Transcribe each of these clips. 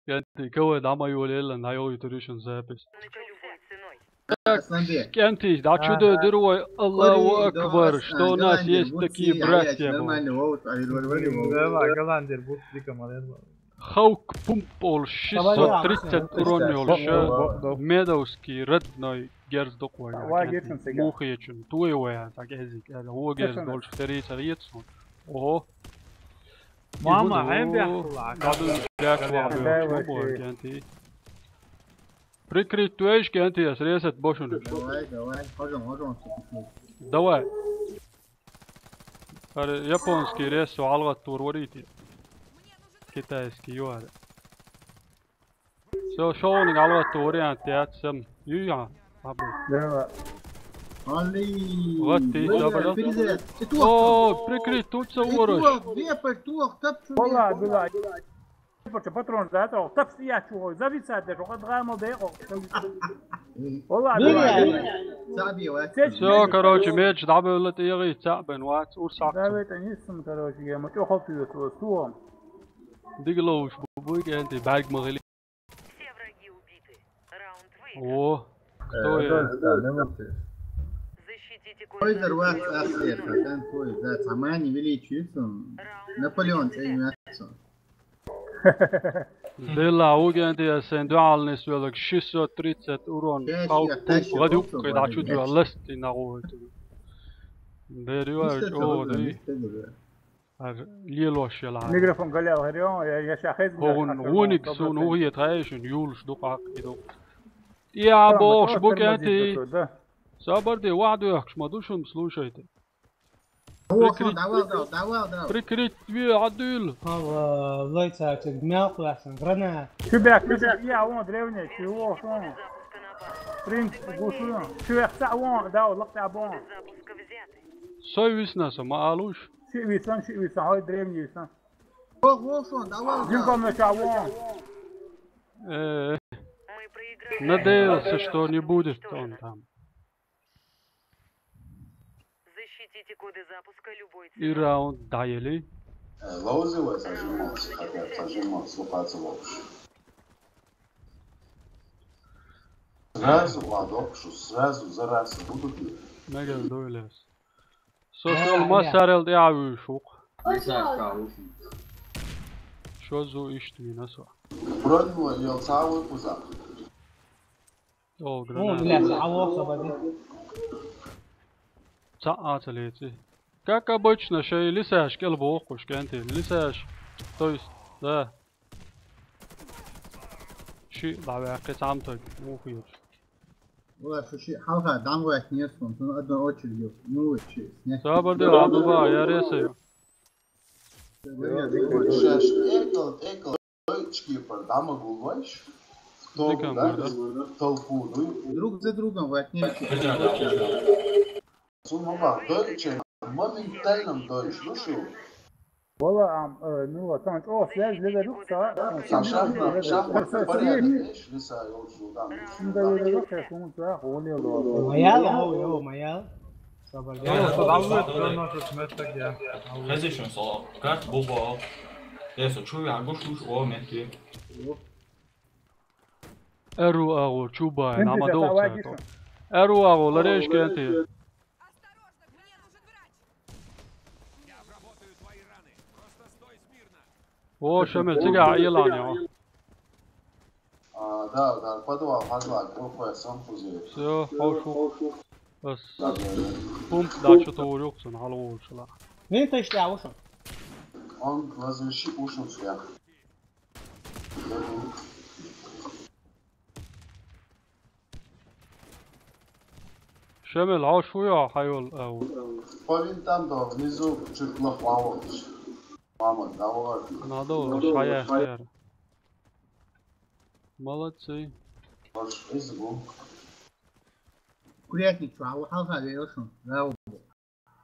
Кенти, кого дама юлелен, хайой туришен запись. Любой ценой. Кенти, да чудо дырой, Аллаху Акбар, что у нас есть такие братья. Голландер, будь дикомалер. Хаук Пумпол 630 урон ёлша, Медовский, родной, герздок мухаечен, туевая, так язык, هو герздол 430. Ого. Мама, hem بيحكوا Прикрыть твоишь, Кенти, срезать бошуну. Давай. Японский рез, алгат турворите. Китайский юар. Все, шоу не алгат турворят, тяцем. Юя. Давай. Вот ты, забыл. О, прикрыть, тут все ворош. Вала, была. Патрон за это, так стоять чего, зависать даже, от гамма бего. Вала, все, короче, меч дабл тиги, цабен, ват, урсак. Да, это не сам, короче, я мотю хопию туом. Диглоуш, бубуй, Кенти, баг могли. Все враги убиты. Раунд выигран. О, кто я? Защитите Пойдер вас аслет, там твой, да, сама не величится. Наполеон цеймятся. Della Ugandi Sendualnis velk 630 урон. Радюк, когда чудо лести на улицу. Дерюаш, о, да. Лилош لا. ميكروفون قال هريون يا شاخص. هون هونك سون هو يتعيش يولش دقاق يدق. يا бош, بوكاتي. صبر دي واحد يحكش ما دوشم слушайте. Прикрыть две, Адиль. Лайцак, мелко, гранат. Чубяк, я вон древний, чего, что? Принц, гушу. Чубяк, вон, да, лакта бон. Запуска взяты. Совестно, сама алуш. Шивисан, ой, древний висан. Давай. Динком на чавон. Мы проиграли. Надеялся, что не будет он там. Защитите коды запуска любой И ценой. раунд дали. Лоузилось, хотят слухаться лучше. Сразу ладокшу, сразу за раз будут ли? Мегал дойлес. Social масарел диавушук. Что за иштви насо? Бронила ел цаву пуза. О, О, гранат. блядь, авоха, бади. Цааталети. Как обычно, шей лисаш, келбохуш, кенти, лисаш. То есть, да. Ши, лавяки самток, мухиюш. Вот, шуши, халха, дам вас не сон, он одну очередь, ну, че, снять. Сабарди, абуба, я ресаю. Шаш, экл, шкипер, дама гулваш. Толпу, Друг за другом вы отнесете. Сумова, дойче, моментально дойч, слушай. والله نو كانت связь для рукса. Саша, порядок, лиса, его дам. Да, я как он так, он его. Маял, маял. Position så godt bobber. Det er så tror jeg går slus over med det. Эру агу, чуба, намадолса. Эру агу, лареш кенти. О, шамел, тига аилани. Да, подвал, группа сам фузил. Все, хаушу. بس пункт дачу то рюксен, халу шла. Мин то что авоша? Он разрешил ушел сверх. شامل عاش شوية حيول أو. Полин там до внизу чуть лохвало. Мама, давай. Надо шая шая. Молодцы. Изгу. Курятник, а вот халха веришь, да.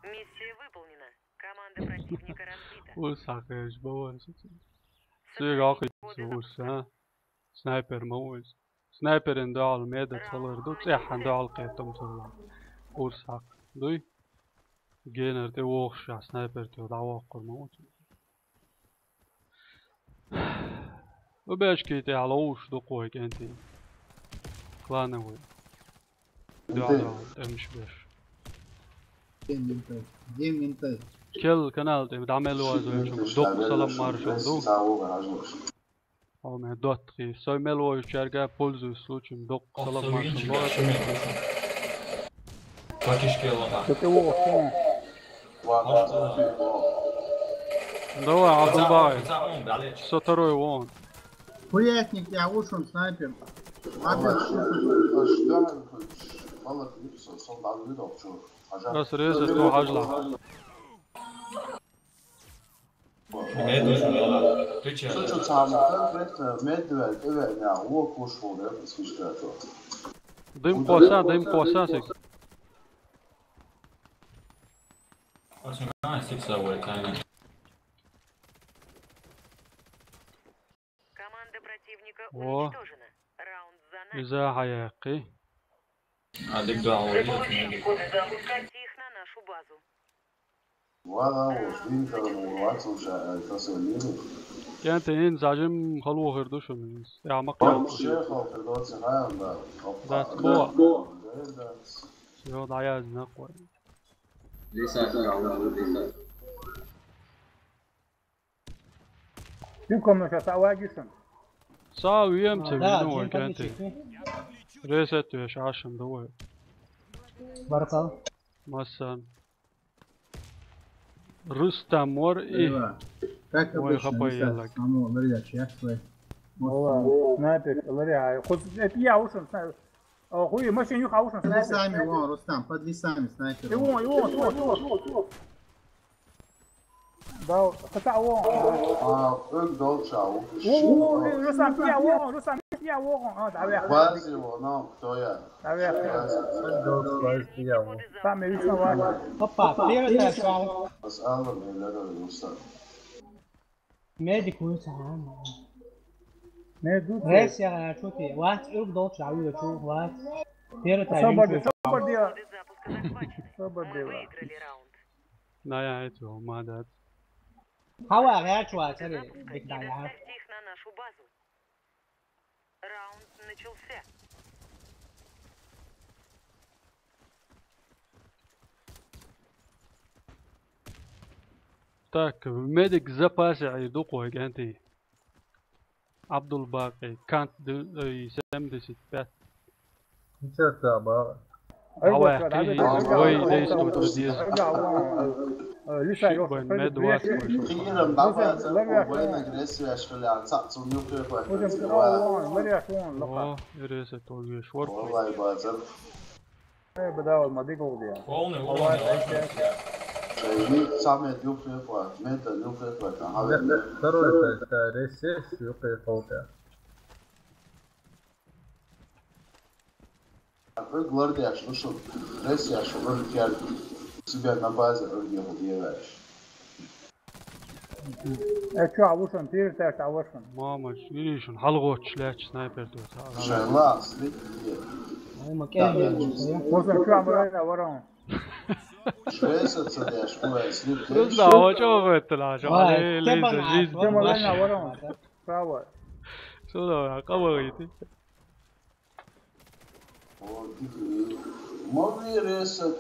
Миссия выполнена. Команда противника разбита. Улсакеш баварс. Сигахи сууса. Sniper موز. Sniper in dal med talar duk sähan dal qetum tulla. Ulsak. Duy. Gener te woxsha sniper te dawaqor موز. وباشكيتي على وش دقوك انتي كلانوي دعوة امش باش Дем كل كنالتي مدعملوا ازوشم دق سلام مارشل دو او من دوتخي سوي ملو يشاركا بولزو سوچم دق سلام مارشل Pakishkela. C'était où au fond? دوا عبد الباقي بتاعهم معلش. ستروي وون Хуятник, я ушел снайпер. والله كنت صوت على الفيديو بشوف حاجات بس ريزت تو عجلة Medo su dala. Priča. شو تعمل ميدوال إيه يعني هو كوش هو ده بس مش كده ضم قوساسك Osim kana siksa u ekane. Команда противника О. уничтожена. Раунд за нами. إذا حياقي Adik dua uri. Коды запускайте их на нашу базу. وهذا هو شديد ترى موضوعات وش تصليله كانت ينزعجم خلوه غير دوشو من يا مقلع الشيخ أو في الوقت العام ده ذات بوع ده يوض عياز نقوى فيكم مش هتواجسن. ساوي يمتى لا بدون جيم كانت كان ريست يش عشم دوي بركة مثلا رستم ور إيه ايوه как Ой, обычно, хапай, лисак, ялак. само вряд ли свой. هو снайпер говоря خذ يا وشن снайпер اخوي ماشي يخ وشن Под снайпер лесами, вон, Рустам, под лесами снайпер. يوه ده قطع وون أك دول شاو رسام فيها وون رسام فيها وون اه تعال بازي ونام تويا تعال Коды تعمل ايش نواجه Opa, prioritet شعر بس أغلب من لدى المستقبل ميديك ويسعى نادو ريس يا شوتي وات إلك دوت شعوي شو وات prioritet صبر شو صبر دي Коды запуска захвачены. صبر Мы دي выиграли раунд. نايعته ما دات هوا غير شو سري Запуска بك и دايع доставьте их на нашу базу. Раунд начался. تاك ميديك زباسع يدقوا كانتي عبد الباقي كانت يسمى دي ستات وي ديستو تديز لسه يروح بين ميد واس خيرا بعد وين أجريسيو أشكال عن ساعة نيوكلير اوه يريس تو شور والله بازر بدأوا الماضي قوي Volne شيء سامع نيوكلير ميد نيوكلير كان هذا Второе это ресурс, и полка. Глорди yaşlı şu res yaşlı ülkeler себя на базе ülke diyorlar. شو عوشن تير تاش عوشن ماما يريشن حلقوش لاش سنايبر تو Şerla slit ما كان وصل شو عملنا وراهم şuraya satsa da yaşlı slit لا هو شو قلت لا شو عليه ليزر جيز شو عملنا وراهم فاول شو ده قويتي ما في ريست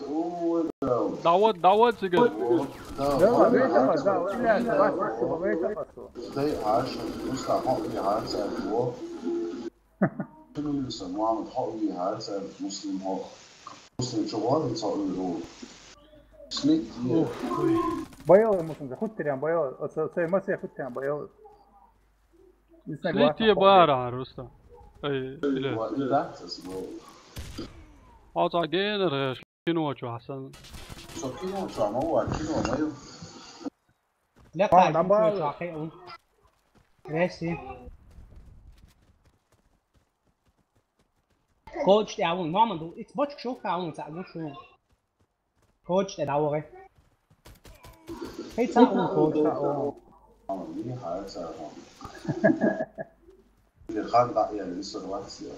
دعوات سجل لا بيت خذ إلا بس بيت خذ ده عاش مستحق في عاش هو شنو اللي يسموه محق في عاش مسلم هو مسلم شغال يصير له سليت بياض مسلم خد تريان بياض سي ما سي خد تريان بياض سليتي بارع روستا اي لا وإذا تسمو قاطع جينر شنو وجه حسن سكينه شامو كيلو مايو لا قاعد شو ريسي كوتش تعاون ما عملوا اتبوتش شو تعاون تعاون شو كوتش تعاون هي تعاون كوتش厉害在哈，也看大眼力是万事。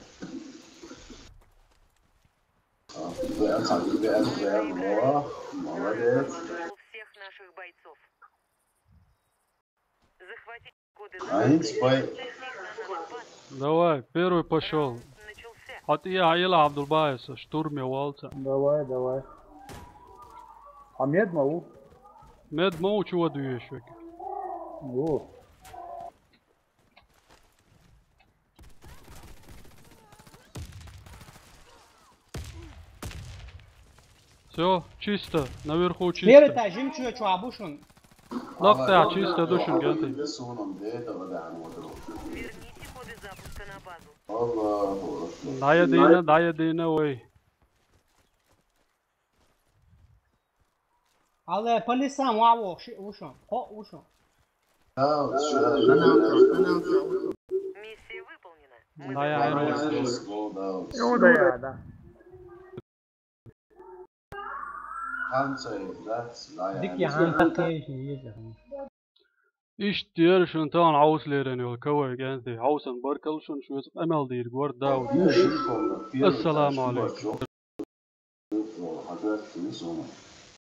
啊，别看别我，молодец。 всех наших бойцов. Захватите коды Один запуска и спай. доставьте их на Давай, первый пошел. Начался. حتى عيلة عبد الباعث штурме والتا. Давай. А мед могу? Мед мау чего дуешь веки. О. Все, чисто, наверху ليه чисто. بتاع جيم شو عبوشون Лактя чисто душен генты. Верните коды запуска на базу. Дая дина, ой. على بوليسان واو وشون هو وشون Миссия выполнена. Мы Дая айро. Ну да я, да. ديك يا عم تكيش İş diğer şun tan auslerin yol kavay genti. Hausan barkal şun şu emel dir guard daud. Assalamu alaikum.